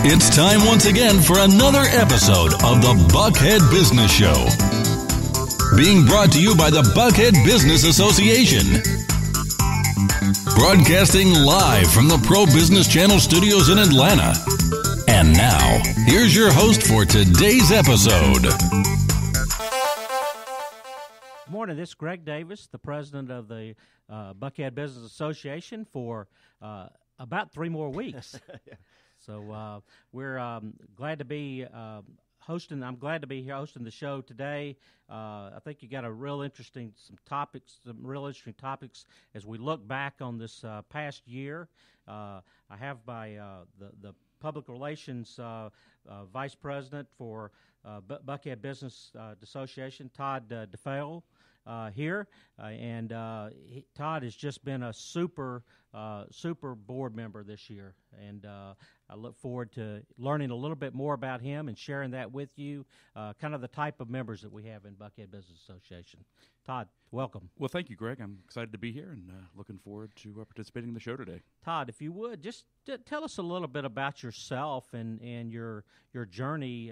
It's time once again for another episode of the Buckhead Business Show. Being brought to you by the Buckhead-Business-Association. Broadcasting live from the Pro Business Channel studios in Atlanta. And now, here's your host for today's episode. Good morning. This is Greg Davis, the president of the Buckhead-Business-Association for about 3 more weeks. Yeah. So we're glad to be hosting. I'm glad to be here hosting the show today. I think you got some real interesting topics as we look back on this past year. I have the public relations vice president for Buckhead Business-Association, Todd DeFeo, here, and Todd has just been a super board member this year, and I look forward to learning a little bit more about him and sharing that with you, kind of the type of members that we have in Buckhead Business Association. Todd, welcome. Well, thank you, Greg. I'm excited to be here and looking forward to participating in the show today. Todd, if you would, just tell us a little bit about yourself and your journey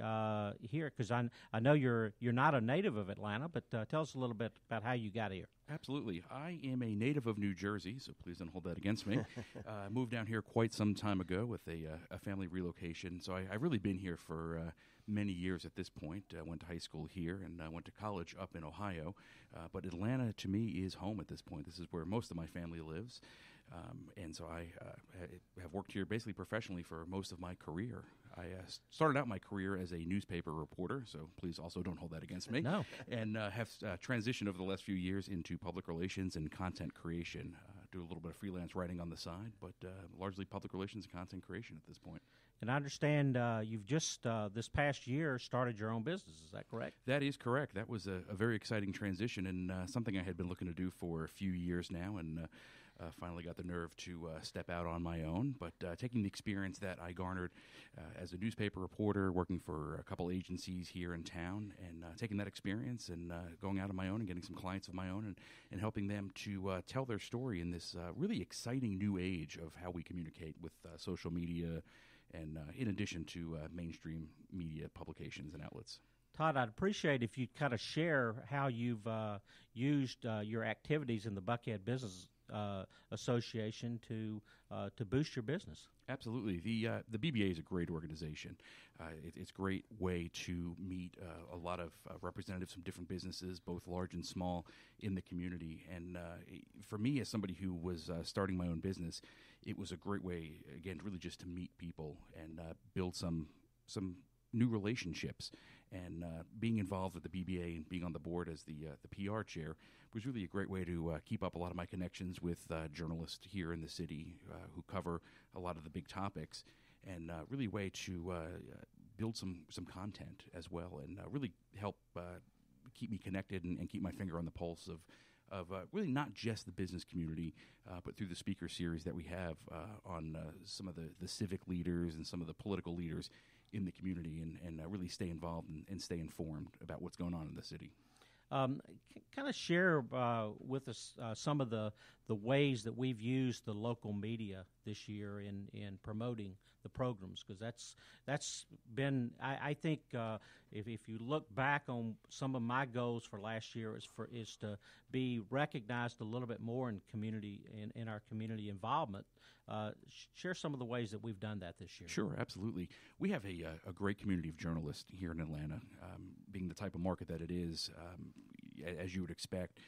here, because I know you're not a native of Atlanta, but tell us a little bit about how you got here. Absolutely. I am a native of New Jersey, so please don't hold that against me. I moved down here quite some time ago with a family relocation, so I've really been here for many years at this point. I went to high school here and I went to college up in Ohio, but Atlanta to me is home at this point. This is where most of my family lives, and so I have worked here basically professionally for most of my career. I started out my career as a newspaper reporter, so please also don't hold that against me. No. And have transitioned over the last few years into public relations and content creation. Do a little bit of freelance writing on the side, but largely public relations and content creation at this point. And I understand you've just, this past year, started your own business. Is that correct? That is correct. That was a very exciting transition and something I had been looking to do for a few years now, and finally got the nerve to step out on my own. But taking the experience that I garnered as a newspaper reporter, working for a couple agencies here in town, and taking that experience and going out on my own and getting some clients of my own and helping them to tell their story in this really exciting new age of how we communicate with social media and in addition to mainstream media publications and outlets. Todd, I'd appreciate if you'd kind of share how you've used your activities in the Buckhead Business Association to boost your business. Absolutely. The BBA is a great organization. It's a great way to meet a lot of representatives from different businesses, both large and small, in the community. And for me, as somebody who was starting my own business, it was a great way, again, really just to meet people and build some new relationships. And being involved with the BBA and being on the board as the PR chair was really a great way to keep up a lot of my connections with journalists here in the city who cover a lot of the big topics, and really a way to build some content as well, and really help keep me connected and keep my finger on the pulse of really not just the business community, but through the speaker series that we have on some of the civic leaders and some of the political leaders in the community, and really stay involved and stay informed about what's going on in the city. Kind of share with us some of the ways that we've used the local media this year in promoting the programs, because that's been, I think if you look back on some of my goals for last year is to be recognized a little bit more in our community involvement. Share some of the ways that we've done that this year. Sure, absolutely. We have a great community of journalists here in Atlanta, being the type of market that it is. As you would expect,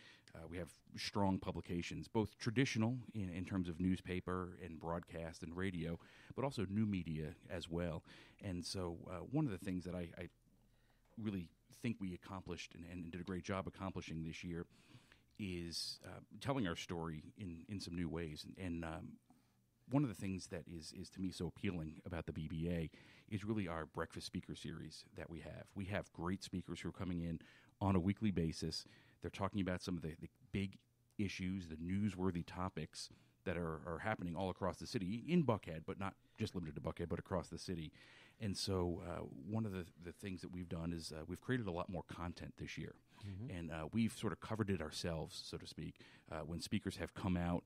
we have strong publications, both traditional in terms of newspaper and broadcast and radio, but also new media as well. And so one of the things that I really think we accomplished and did a great job accomplishing this year is telling our story in some new ways. And one of the things that is to me so appealing about the BBA is really our breakfast speaker series that we have. We have great speakers who are coming in on a weekly basis. They're talking about some of the big issues, the newsworthy topics that are happening all across the city, in Buckhead, but not just limited to Buckhead, but across the city. And so one of the things that we've done is we've created a lot more content this year. Mm-hmm. And we've sort of covered it ourselves, so to speak, when speakers have come out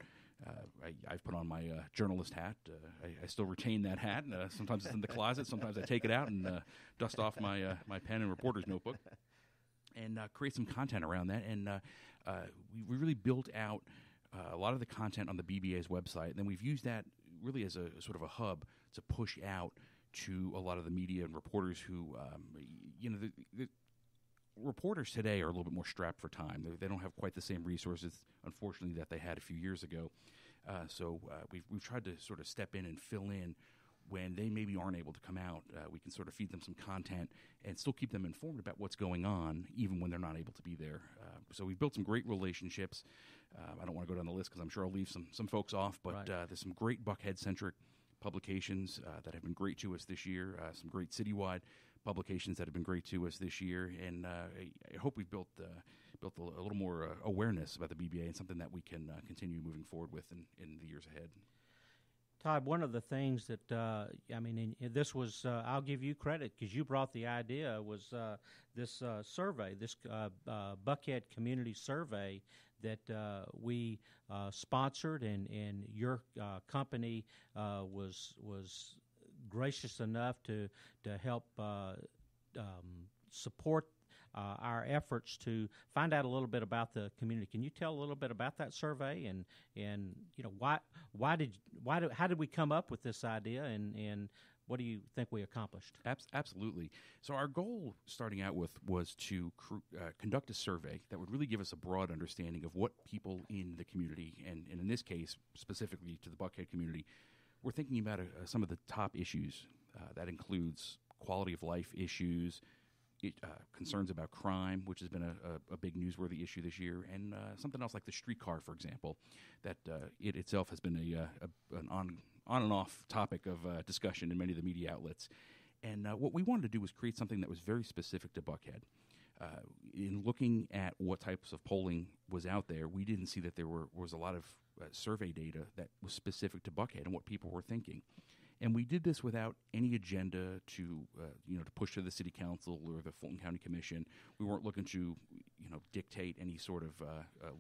I've put on my journalist hat. I still retain that hat. Sometimes it's in the closet. Sometimes I take it out and dust off my pen and reporter's notebook and create some content around that. And we really built out a lot of the content on the BBA's website. And then we've used that really as a sort of a hub to push out to a lot of the media and reporters who, the reporters today are a little bit more strapped for time. They don't have quite the same resources, unfortunately, that they had a few years ago. So we've tried to sort of step in and fill in when they maybe aren't able to come out. We can sort of feed them some content and still keep them informed about what's going on, even when they're not able to be there. So we've built some great relationships. I don't want to go down the list because I'm sure I'll leave some folks off, but there's some great Buckhead-centric publications that have been great to us this year, some great citywide publications that have been great to us this year, and I hope we've built a little more awareness about the BBA and something that we can continue moving forward with in the years ahead. Todd, one of the things that, this was, I'll give you credit because you brought the idea, was this survey, this Buckhead Community Survey that we sponsored, and your company was gracious enough to help support our efforts to find out a little bit about the community. Can you tell a little bit about that survey and how did we come up with this idea and what do you think we accomplished? Absolutely. So our goal starting out with was to conduct a survey that would really give us a broad understanding of what people in the community, and in this case specifically to the Buckhead community, were thinking about some of the top issues. That includes quality of life issues, concerns about crime, which has been a big newsworthy issue this year, and something else like the streetcar, for example, that it itself has been an on and off topic of discussion in many of the media outlets. And what we wanted to do was create something that was very specific to Buckhead. In looking at what types of polling was out there, we didn't see that there was a lot of survey data that was specific to Buckhead and what people were thinking. And we did this without any agenda to push to the City Council or the Fulton County Commission. We weren't looking to, dictate any sort of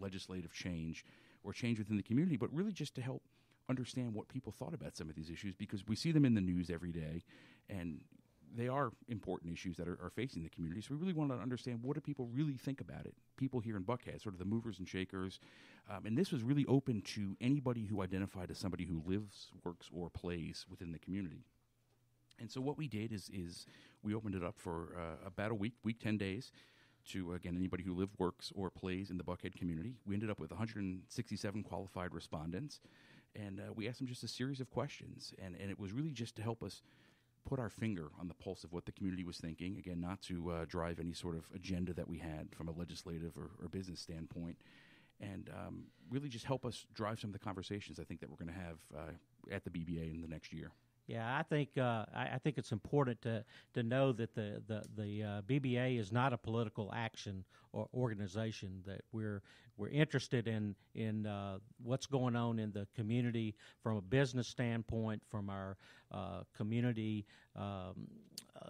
legislative change or change within the community, but really just to help understand what people thought about some of these issues, because we see them in the news every day, and they are important issues that are facing the community. So we really wanted to understand, what do people really think about it? People here in Buckhead, sort of the movers and shakers. And this was really open to anybody who identified as somebody who lives, works, or plays within the community. And so what we did is we opened it up for about a week, 10 days, to, again, anybody who lives, works, or plays in the Buckhead community. We ended up with 167 qualified respondents, and we asked them just a series of questions. And it was really just to help us put our finger on the pulse of what the community was thinking, again, not to drive any sort of agenda that we had from a legislative or business standpoint, and really just help us drive some of the conversations I think that we're going to have at the BBA in the next year. Yeah, I think it's important to know that the BBA is not a political action or organization. That we're interested in what's going on in the community from a business standpoint, from our community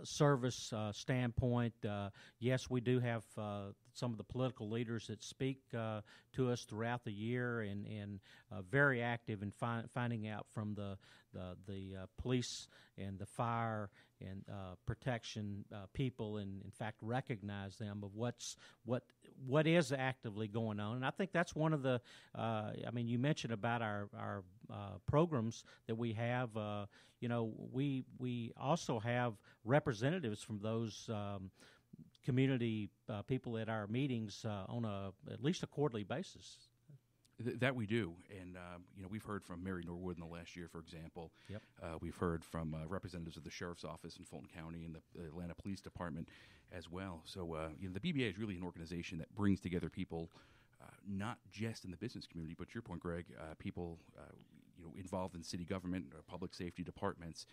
service standpoint. Yes, we do have some of the political leaders that speak to us throughout the year, and very active in finding out from the police and the fire and protection people, and in fact recognize them of what is actively going on. And I think that's one of the you mentioned about our programs that we have. We also have representatives from those community people at our meetings on at least a quarterly basis. That we do, and we've heard from Mary Norwood in the last year, for example. Yep. We've heard from representatives of the Sheriff's Office in Fulton County and the Atlanta Police Department as well. So the BBA is really an organization that brings together people, not just in the business community, but to your point, Greg, people involved in city government, public safety departments,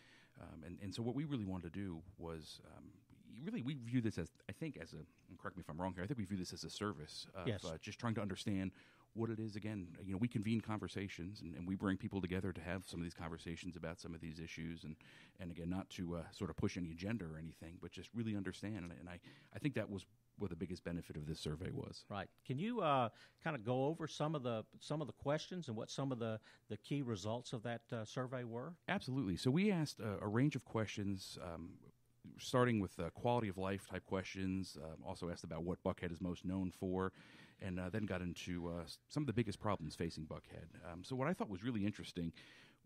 and so what we really wanted to do was. Really, we view this as, I think, and correct me if I'm wrong here, I think we view this as a service of yes. Just trying to understand what it is. Again, we convene conversations, and we bring people together to have some of these conversations about some of these issues, and again, not to sort of push any agenda or anything, but just really understand. And I think that was what the biggest benefit of this survey was. Right. Can you kind of go over some of the questions and what some of the key results of that survey were? Absolutely. So we asked a range of questions, starting with quality of life type questions. Also asked about what Buckhead is most known for, and then got into some of the biggest problems facing Buckhead. So what I thought was really interesting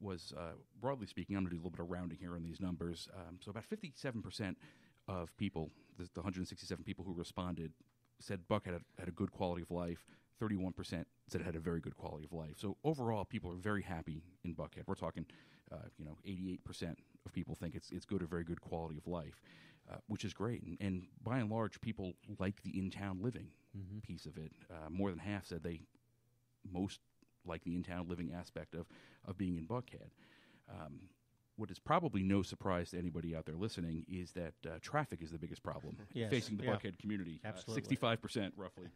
was, broadly speaking, I'm going to do a little bit of rounding here on these numbers. So about 57% of people, the 167 people who responded, said Buckhead had a good quality of life. 31% said it had a very good quality of life. So overall, people are very happy in Buckhead. We're talking, 88% of people think it's good or very good quality of life, which is great. And by and large, people like the in-town living piece of it. More than half said they most like the in-town living aspect of being in Buckhead. What is probably no surprise to anybody out there listening is that traffic is the biggest problem facing the Buckhead community. Absolutely. 65% roughly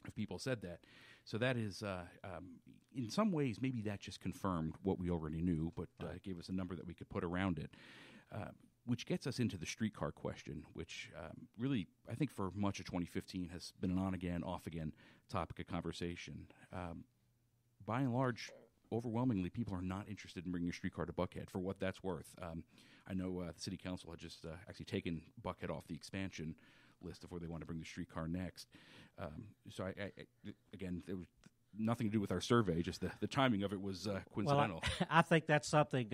of people said that. So that is, in some ways, maybe that just confirmed what we already knew, but gave us a number that we could put around it, which gets us into the streetcar question, which really, I think for much of 2015 has been an on-again, off-again topic of conversation. By and large, overwhelmingly, people are not interested in bringing a streetcar to Buckhead, for what that's worth. I know the city council had just actually taken Buckhead off the expansion list of where they want to bring the streetcar next. So, again, there was nothing to do with our survey, just the timing of it was coincidental. Well, I think that's something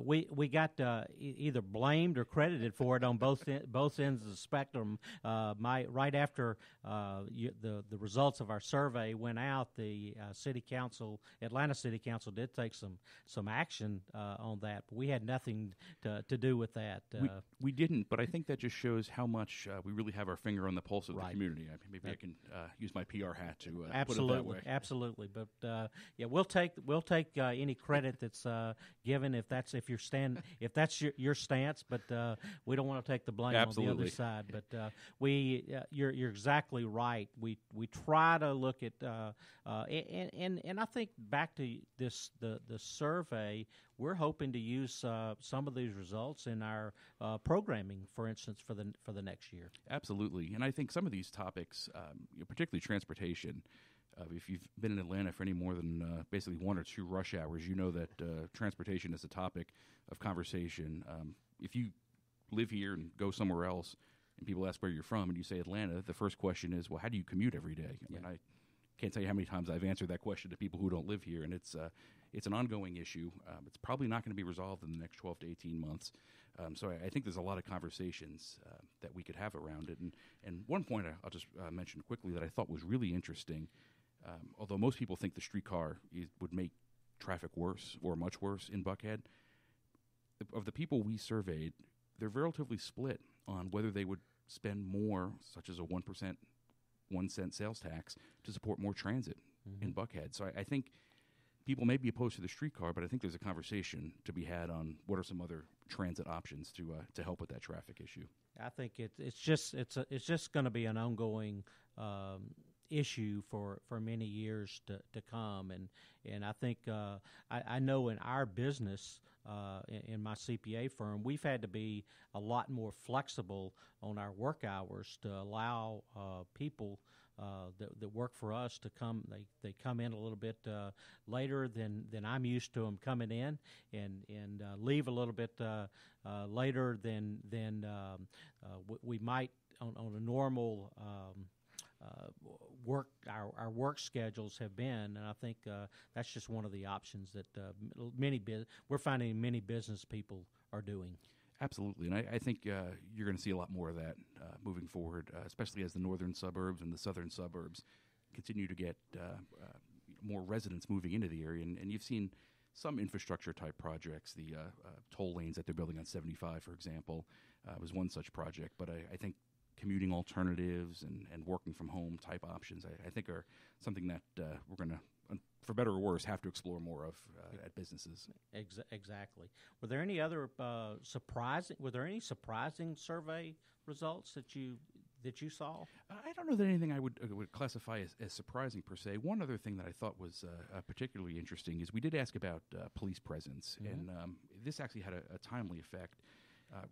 we got either blamed or credited for it on both ends of the spectrum. Right after the results of our survey went out, the Atlanta City Council did take some action on that, but we had nothing to do with that. We didn't, but I think that just shows how much we really have our finger on the pulse of the community. Maybe I can use my PR hat to put it that way. Absolutely, but we'll take any credit that's given if that's your stance. But we don't want to take the blame on the other side. But you're exactly right. We try to look at and I think back to the survey. We're hoping to use some of these results in our programming, for instance, for the next year. Absolutely, and I think some of these topics, particularly transportation. If you've been in Atlanta for any more than basically one or two rush hours, you know that transportation is a topic of conversation. If you live here and go somewhere else and people ask where you're from and you say Atlanta, the first question is, well, how do you commute every day? I mean, I can't tell you how many times I've answered that question to people who don't live here, and it's an ongoing issue. It's probably not going to be resolved in the next 12 to 18 months. So I think there's a lot of conversations that we could have around it. And one point I'll just mention quickly that I thought was really interesting. Although most people think the streetcar would make traffic worse or much worse in Buckhead, of the people we surveyed, they're relatively split on whether they would spend more, such as a 1%, 1 cent sales tax, to support more transit in Buckhead. So I think people may be opposed to the streetcar, but I think there's a conversation to be had on what are some other transit options to help with that traffic issue. I think it's just going to be an ongoing issue for many years to come, and I think I know in our business, in my CPA firm, we've had to be a lot more flexible on our work hours to allow people that work for us to come. They come in a little bit later than I'm used to them coming in, and leave a little bit later than we might on a normal work. Our work schedules have been, and I think that's just one of the options that we're finding many business people are doing. Absolutely, and I think you're going to see a lot more of that moving forward, especially as the northern suburbs and the southern suburbs continue to get more residents moving into the area. And you've seen some infrastructure-type projects. The toll lanes that they're building on 75, for example, was one such project. But I think commuting alternatives and working from home type options, I think are something that we're going to, for better or worse, have to explore more of at businesses. Exactly. Were there any other surprising survey results that you saw? I don't know that anything I would classify as surprising per se. One other thing that I thought was particularly interesting is we did ask about police presence, and this actually had a timely effect.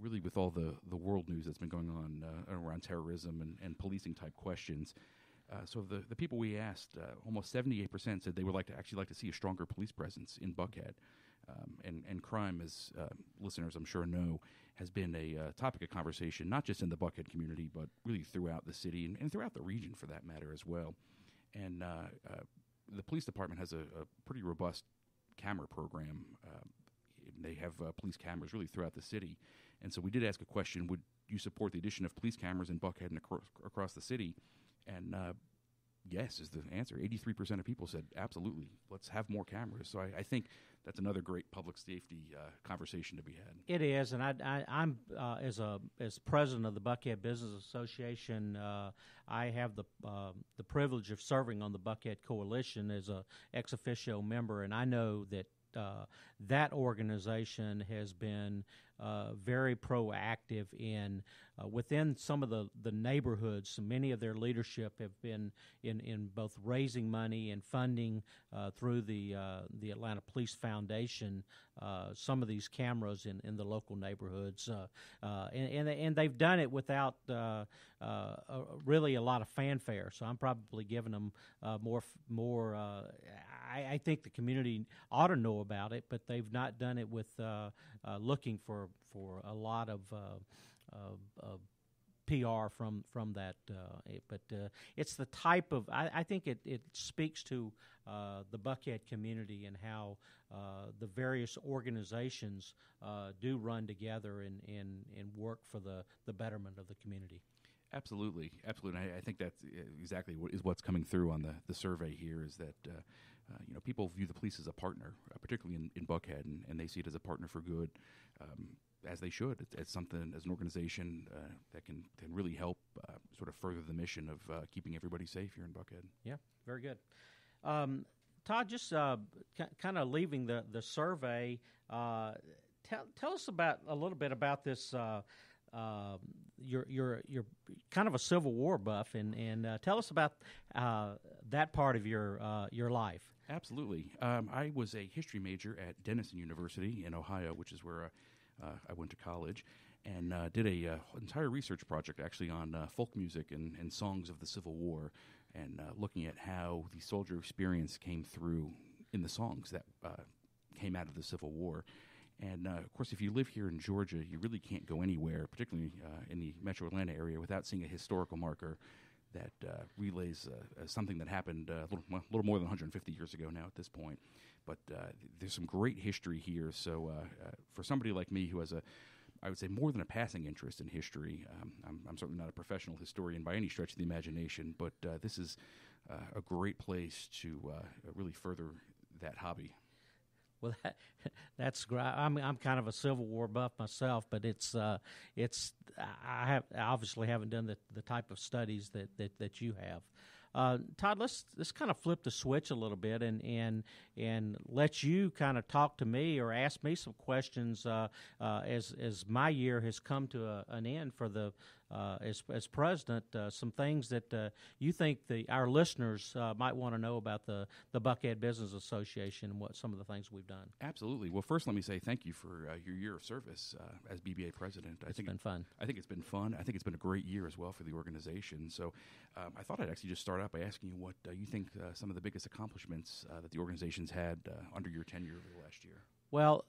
really with all the world news that's been going on around terrorism and policing type questions. So the people we asked, almost 78% said they would like to see a stronger police presence in Buckhead. And crime, as listeners I'm sure know, has been a topic of conversation, not just in the Buckhead community, but really throughout the city and throughout the region for that matter as well. And the police department has a pretty robust camera program. They have police cameras really throughout the city. And so we did ask a question, would you support the addition of police cameras in Buckhead and across the city? And yes is the answer. 83% of people said, absolutely, let's have more cameras. So I think that's another great public safety conversation to be had. It is, and I'm as president of the Buckhead-Business-Association, I have the privilege of serving on the Buckhead Coalition as a ex officio member, and I know that that organization has been very proactive in within some of the neighborhoods. Many of their leadership have been in both raising money and funding through the Atlanta Police Foundation some of these cameras in the local neighborhoods, and they've done it without really a lot of fanfare. So I'm probably giving them more. I think the community ought to know about it, but they've not done it with looking for a lot of PR from that. But it's the type of I think it speaks to the Buckhead community and how the various organizations do run together and work for the betterment of the community. Absolutely. I think that's exactly what's coming through on the survey here is that people view the police as a partner, particularly in Buckhead, and they see it as a partner for good, as they should. It's something as an organization that can really help sort of further the mission of keeping everybody safe here in Buckhead. Yeah, very good. Todd, just kind of leaving the survey, tell us a little bit about this. You're kind of a Civil War buff, and tell us about that part of your life. Absolutely. I was a history major at Denison University in Ohio, which is where I went to college, and did a entire research project actually on folk music and songs of the Civil War, and looking at how the soldier experience came through in the songs that came out of the Civil War. And, of course, if you live here in Georgia, you really can't go anywhere, particularly in the metro Atlanta area, without seeing a historical marker that relays something that happened a little more than 150 years ago now at this point. But there's some great history here. So for somebody like me who has I would say, more than a passing interest in history, I'm certainly not a professional historian by any stretch of the imagination, but this is a great place to really further that hobby. Well, that's great. I'm kind of a Civil War buff myself, but I obviously haven't done the type of studies that you have. Todd, let's kind of flip the switch a little bit and let you kind of talk to me or ask me some questions as my year has come to an end for the as president. Some things that you think our listeners might want to know about the Buckhead Business Association and what some of the things we've done. Absolutely. Well, first let me say thank you for your year of service as BBA president. It's been fun. I think it's been fun. I think it's been a great year as well for the organization. So I thought I'd actually just start out by asking you what you think some of the biggest accomplishments that the organization's had under your tenure over the last year. Well,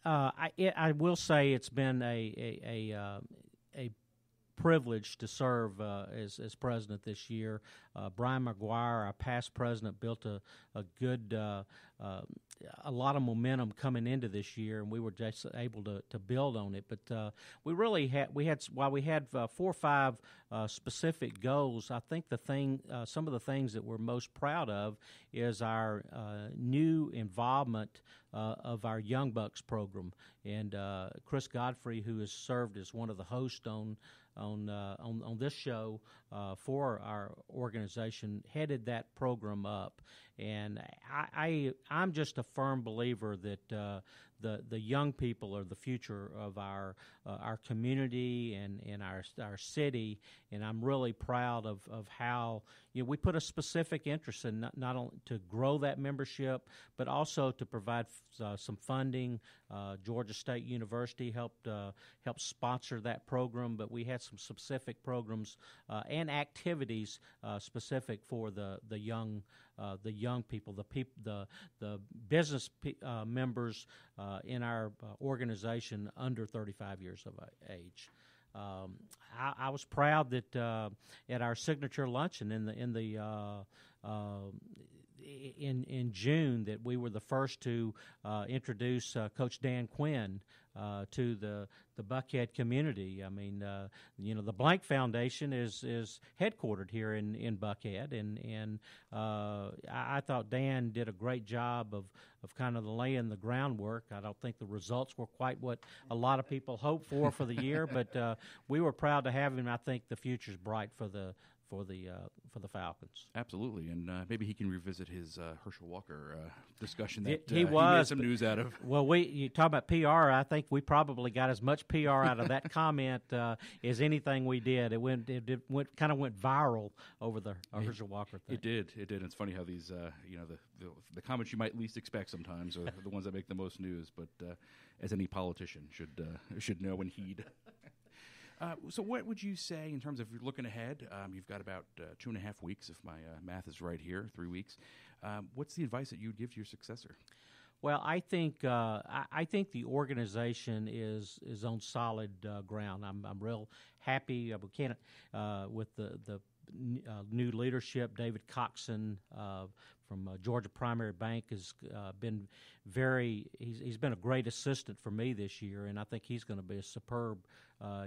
I will say it's been a privilege to serve as president this year. Brian McGuire, our past president, built a good a lot of momentum coming into this year, and we were just able to build on it. But we had 4 or 5 specific goals. I think some of the things that we're most proud of is our new involvement of our Young Bucks program, and Chris Godfrey, who has served as one of the hosts on this show for our organization, headed that program up. And I'm just a firm believer that the young people are the future of our community and our city, and I'm really proud of how we put a specific interest in not only to grow that membership, but also to provide some funding. Georgia State University helped sponsor that program, but we had some specific programs and activities specific for the young people, the business members in our organization under 35 years of age. I was proud that at our signature luncheon in June that we were the first to introduce Coach Dan Quinn to the Buckhead community. I mean, the Blank Foundation is headquartered here in Buckhead, and I thought Dan did a great job of kind of laying the groundwork. I don't think the results were quite what a lot of people hoped for the year, but we were proud to have him. I think the future's bright for the Falcons. Absolutely, and maybe he can revisit his Herschel Walker discussion that he made some news out of. Well, you talk about PR. I think we probably got as much PR out of that comment as anything we did. It went viral over the Herschel Walker thing. It did. It's funny how these the comments you might least expect sometimes are the ones that make the most news. But as any politician should know and heed. So what would you say in terms of looking ahead? You've got about 2.5 weeks, if my math is right here, 3 weeks. What's the advice that you would give to your successor? Well, I think the organization is on solid ground. I'm real happy with the new leadership. David Coxon from Georgia Primary Bank has been he's been a great assistant for me this year, and I think he's going to be a superb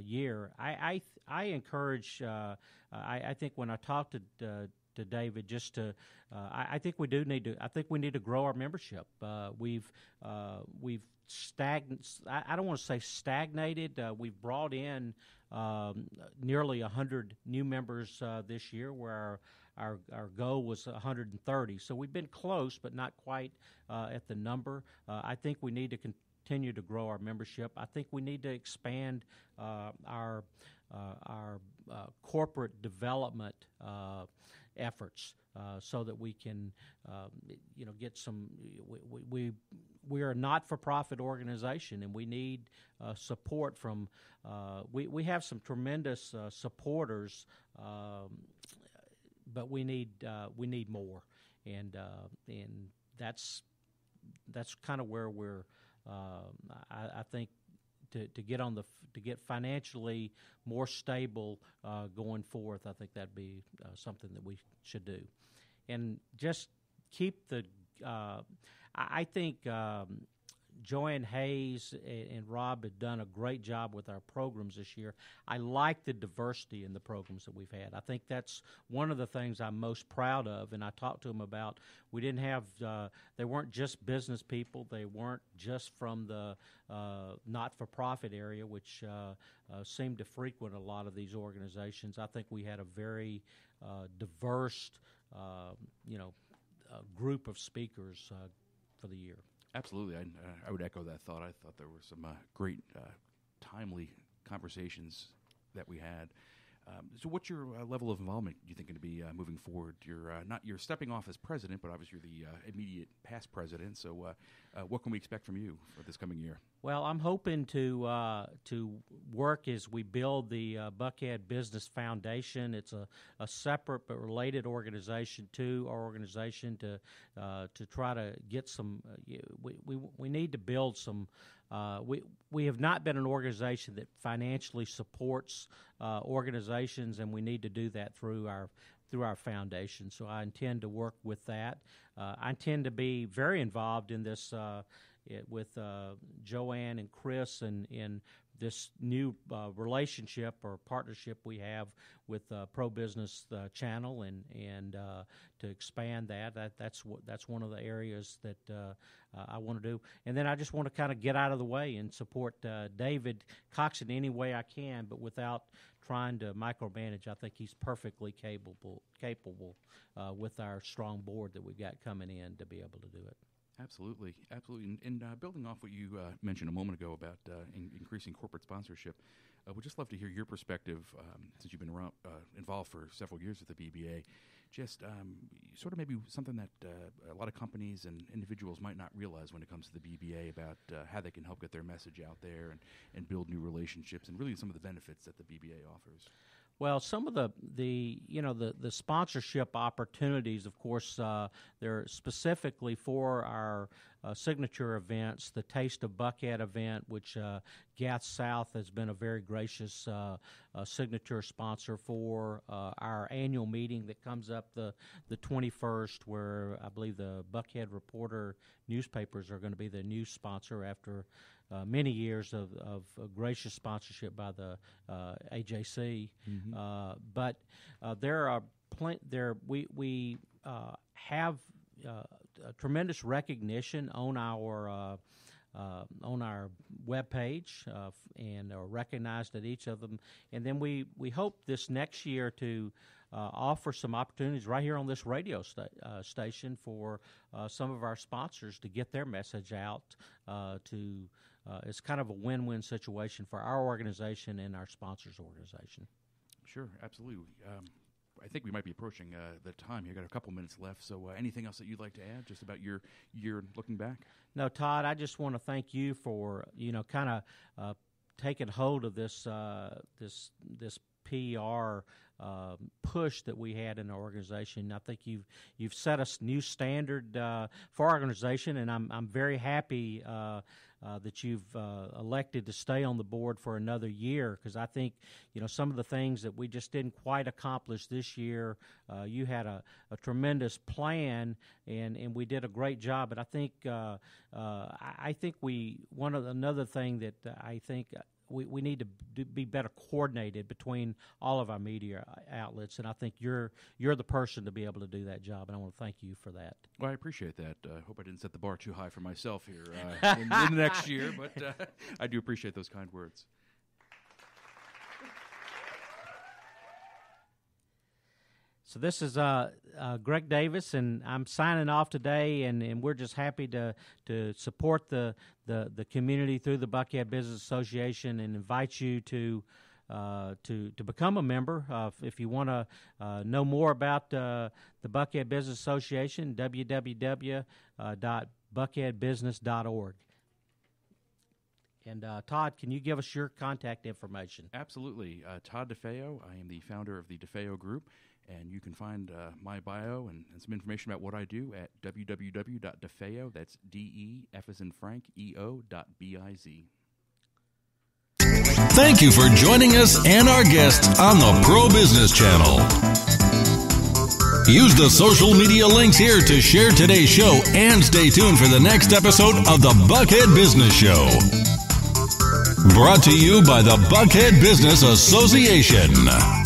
year. I encourage. I think when I talk to David, just to I think we need to grow our membership. We've I don't want to say stagnated. We've brought in nearly 100 new members this year, where our goal was 130. So we've been close, but not quite at the number. I think we need to continue to grow our membership. I think we need to expand our corporate development efforts so that we can, get some. We are a not-for-profit organization, and we need support from. We have some tremendous supporters, but we need more, and that's kind of where we're. I think to get financially more stable going forth, I think that'd be something that we should do, and just keep the. I think Joanne Hayes and Rob have done a great job with our programs this year. I like the diversity in the programs that we've had. I think that's one of the things I'm most proud of, and I talked to them about. We didn't have they weren't just business people. They weren't just from the not-for-profit area, which seemed to frequent a lot of these organizations. I think we had a very diverse, group of speakers for the year. Absolutely. I would echo that thought. I thought there were some great, timely conversations that we had. So what's your level of involvement, do you think, going to be moving forward? You're stepping off as president, but obviously you're the immediate past president. So what can we expect from you for this coming year? Well, I'm hoping to work as we build the Buckhead Business Foundation. It's a separate but related organization to our organization to try to get some. We need to build some. We have not been an organization that financially supports organizations, and we need to do that through our foundation. So I intend to work with that. I intend to be very involved in this with Joanne and Chris and this new relationship or partnership we have with Pro Business Channel, and to expand that's one of the areas that I want to do. And then I just want to kind of get out of the way and support David Coxon any way I can, but without trying to micromanage. I think he's perfectly capable with our strong board that we've got coming in to be able to do it. Absolutely. And building off what you mentioned a moment ago about increasing corporate sponsorship, we'd just love to hear your perspective, since you've been involved for several years with the BBA, just sort of maybe something that a lot of companies and individuals might not realize when it comes to the BBA about how they can help get their message out there and build new relationships, and really some of the benefits that the BBA offers. Well, some of the sponsorship opportunities, of course, they're specifically for our signature events. The Taste of Buckhead event, which Gath South has been a very gracious signature sponsor for our annual meeting that comes up the 21st, where I believe the Buckhead Reporter newspapers are going to be the news sponsor after many years of gracious sponsorship by the AJC. Mm-hmm. But there are we have tremendous recognition on our webpage and are recognized at each of them. And then we hope this next year to offer some opportunities right here on this radio station for some of our sponsors to get their message out. It's kind of a win-win situation for our organization and our sponsors' organization. Sure, absolutely. I think we might be approaching the time here. Got a couple minutes left. So anything else that you'd like to add just about your year looking back? No, Todd, I just want to thank you for, kind of taking hold of this PR push that we had in our organization. I think you've set a new standard for our organization, and I'm very happy that you've elected to stay on the board for another year, because I think some of the things that we just didn't quite accomplish this year, you had a tremendous plan, and we did a great job. But I think another thing that I think we need to be better coordinated between all of our media outlets, and I think you're the person to be able to do that job, and I want to thank you for that. Well, I appreciate that. I hope I didn't set the bar too high for myself here in the next year, but I do appreciate those kind words. So this is Greg Davis, and I'm signing off today, and we're just happy to support the community through the Buckhead Business Association, and invite you to become a member. If you want to know more about the Buckhead Business Association, www.buckhead-business.org. And Todd, can you give us your contact information? Absolutely. Todd DeFeo. I am the founder of the DeFeo Group. And you can find my bio and some information about what I do at www.defeo, that's DEF as in Frank, EO.biz. Thank you for joining us and our guests on the Pro Business Channel. Use the social media links here to share today's show, and stay tuned for the next episode of the Buckhead Business Show. Brought to you by the Buckhead-Business-Association.